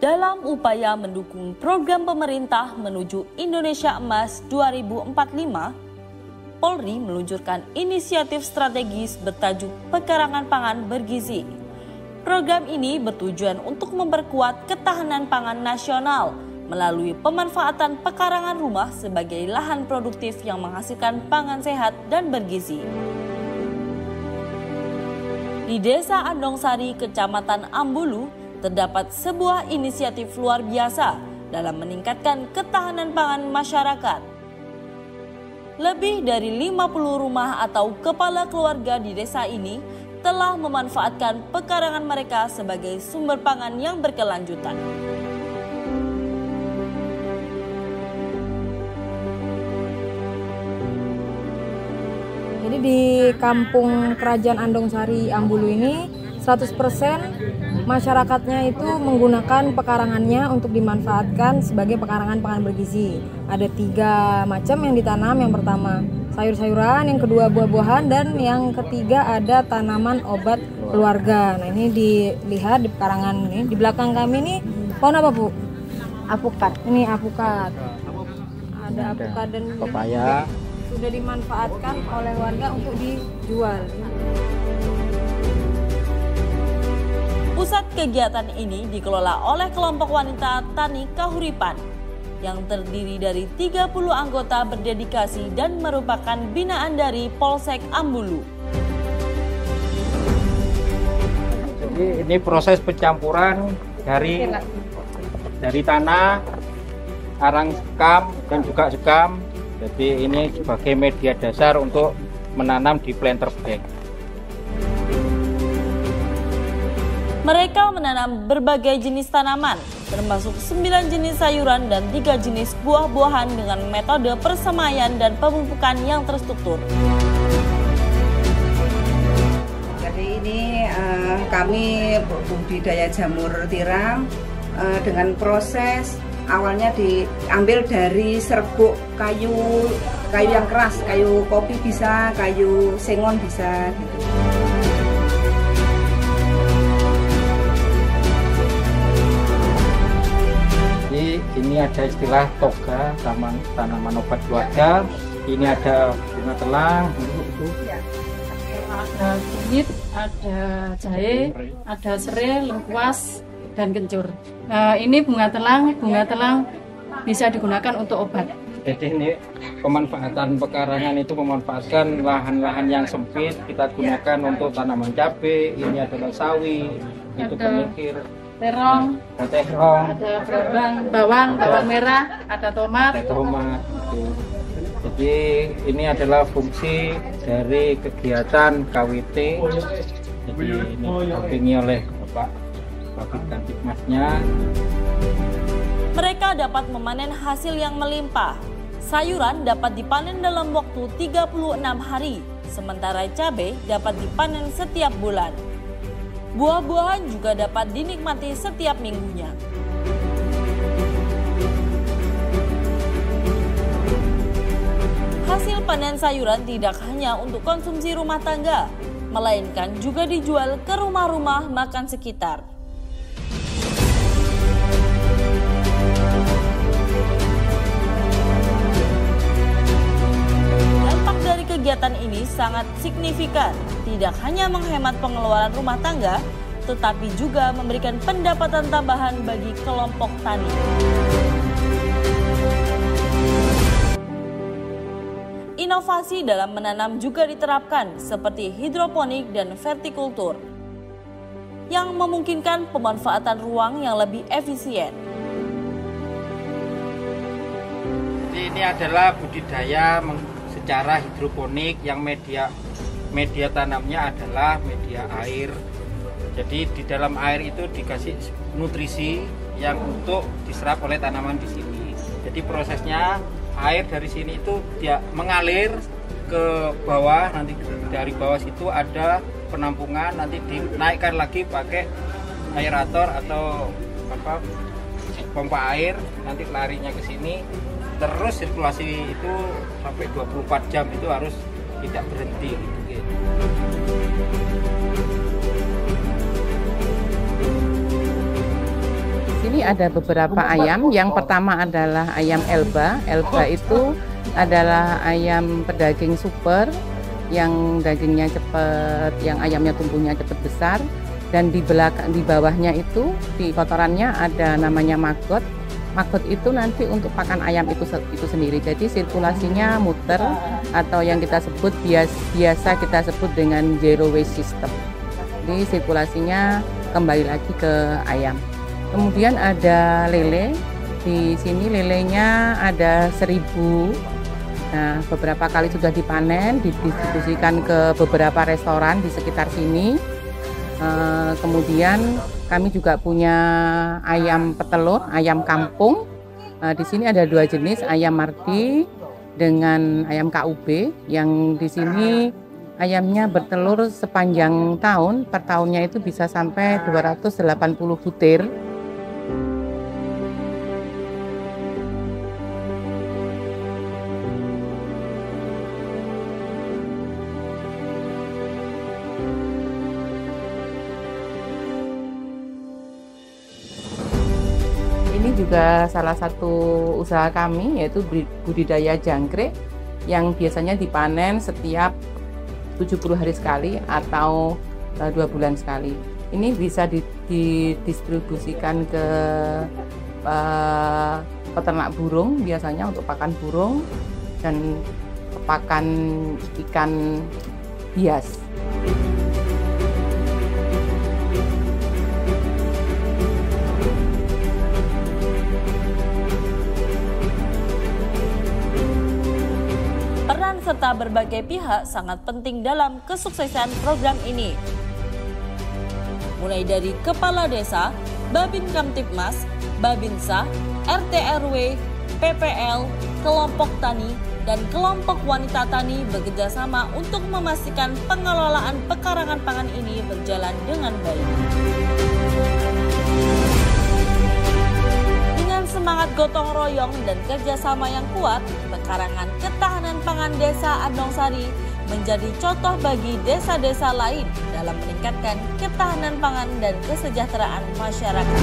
Dalam upaya mendukung program pemerintah menuju Indonesia Emas 2045, Polri meluncurkan inisiatif strategis bertajuk Pekarangan Pangan Bergizi. Program ini bertujuan untuk memperkuat ketahanan pangan nasional melalui pemanfaatan pekarangan rumah sebagai lahan produktif yang menghasilkan pangan sehat dan bergizi. Di Desa Andongsari, Kecamatan Ambulu, terdapat sebuah inisiatif luar biasa dalam meningkatkan ketahanan pangan masyarakat. Lebih dari 50 rumah atau kepala keluarga di desa ini telah memanfaatkan pekarangan mereka sebagai sumber pangan yang berkelanjutan. Jadi di kampung Kerajaan Andongsari Ambulu ini 100% masyarakatnya itu menggunakan pekarangannya untuk dimanfaatkan sebagai pekarangan pangan bergizi. Ada 3 macam yang ditanam. Yang pertama sayur-sayuran, yang kedua buah-buahan, dan yang ketiga ada tanaman obat keluarga. Nah, ini dilihat di pekarangan ini. Di belakang kami ini pohon apa, Bu? Apukat. Ini apukat. Ada apukat dan pepaya. Sudah dimanfaatkan oleh warga untuk dijual. Pusat kegiatan ini dikelola oleh kelompok wanita Tani Kahuripan yang terdiri dari 30 anggota berdedikasi dan merupakan binaan dari Polsek Ambulu. Jadi ini proses pencampuran dari tanah, arang sekam dan juga sekam. Jadi ini sebagai media dasar untuk menanam di planter bag. Mereka menanam berbagai jenis tanaman, termasuk 9 jenis sayuran dan 3 jenis buah-buahan dengan metode persemaian dan pemupukan yang terstruktur. Jadi ini kami budidaya jamur tiram dengan proses awalnya diambil dari serbuk kayu yang keras, kayu kopi bisa, kayu sengon bisa gitu. Ini ada istilah toga, tanaman obat keluarga. Ini ada bunga telang, ada kunyit, ada jahe, ada serai, lengkuas, dan kencur. Ini bunga telang bisa digunakan untuk obat. Jadi ini pemanfaatan pekarangan itu memanfaatkan lahan-lahan yang sempit, kita gunakan untuk tanaman cabai. Ini adalah sawi, itu pemikir. Terong, ada bawang merah, ada tomat. Jadi ini adalah fungsi dari kegiatan KWT. Jadi ini didampingi oleh Bapak Kabid Kamtibmasnya. Mereka dapat memanen hasil yang melimpah. Sayuran dapat dipanen dalam waktu 36 hari, sementara cabai dapat dipanen setiap bulan. Buah-buahan juga dapat dinikmati setiap minggunya. Hasil panen sayuran tidak hanya untuk konsumsi rumah tangga, melainkan juga dijual ke rumah-rumah makan sekitar. Dampak dari kegiatan ini sangat signifikan, tidak hanya menghemat pengeluaran rumah tangga, tetapi juga memberikan pendapatan tambahan bagi kelompok tani. Inovasi dalam menanam juga diterapkan seperti hidroponik dan vertikultur yang memungkinkan pemanfaatan ruang yang lebih efisien. Ini adalah budidaya secara hidroponik yang media tanamnya adalah media air. Jadi di dalam air itu dikasih nutrisi yang untuk diserap oleh tanaman di sini. Jadi prosesnya air dari sini itu dia mengalir ke bawah, nanti dari bawah situ ada penampungan, nanti dinaikkan lagi pakai aerator atau pompa air, nanti larinya ke sini, terus sirkulasi itu sampai 24 jam itu harus tidak berhenti gitu. sini ada beberapa ayam. Yang pertama adalah ayam Elba. Elba itu adalah ayam pedaging super yang dagingnya cepat, yang ayamnya tumbuhnya cepat besar. Dan di belakang, di bawahnya itu, di kotorannya ada namanya maggot. Maggot itu nanti untuk pakan ayam itu sendiri. Jadi sirkulasinya muter atau yang kita sebut biasa kita sebut dengan zero waste system. Jadi sirkulasinya kembali lagi ke ayam. Kemudian ada lele. Di sini lelenya ada 1000. Nah, beberapa kali sudah dipanen, didistribusikan ke beberapa restoran di sekitar sini. Kemudian kami juga punya ayam petelur, ayam kampung. Di sini ada 2 jenis, ayam Mardi dengan ayam KUB. Yang di sini ayamnya bertelur sepanjang tahun, per tahunnya itu bisa sampai 280 butir. Ini juga salah satu usaha kami, yaitu budidaya jangkrik yang biasanya dipanen setiap 70 hari sekali atau 2 bulan sekali. Ini bisa didistribusikan ke peternak burung, biasanya untuk pakan burung dan pakan ikan hias. Peran serta berbagai pihak sangat penting dalam kesuksesan program ini. Mulai dari Kepala Desa, Babin Kamtibmas, Babinsa, RT RW, PPL, kelompok tani, dan kelompok wanita tani bekerjasama untuk memastikan pengelolaan pekarangan pangan ini berjalan dengan baik. Dengan semangat gotong royong dan kerjasama yang kuat, pekarangan ketahanan pangan Desa Andongsari menjadi contoh bagi desa-desa lain dalam meningkatkan ketahanan pangan dan kesejahteraan masyarakat.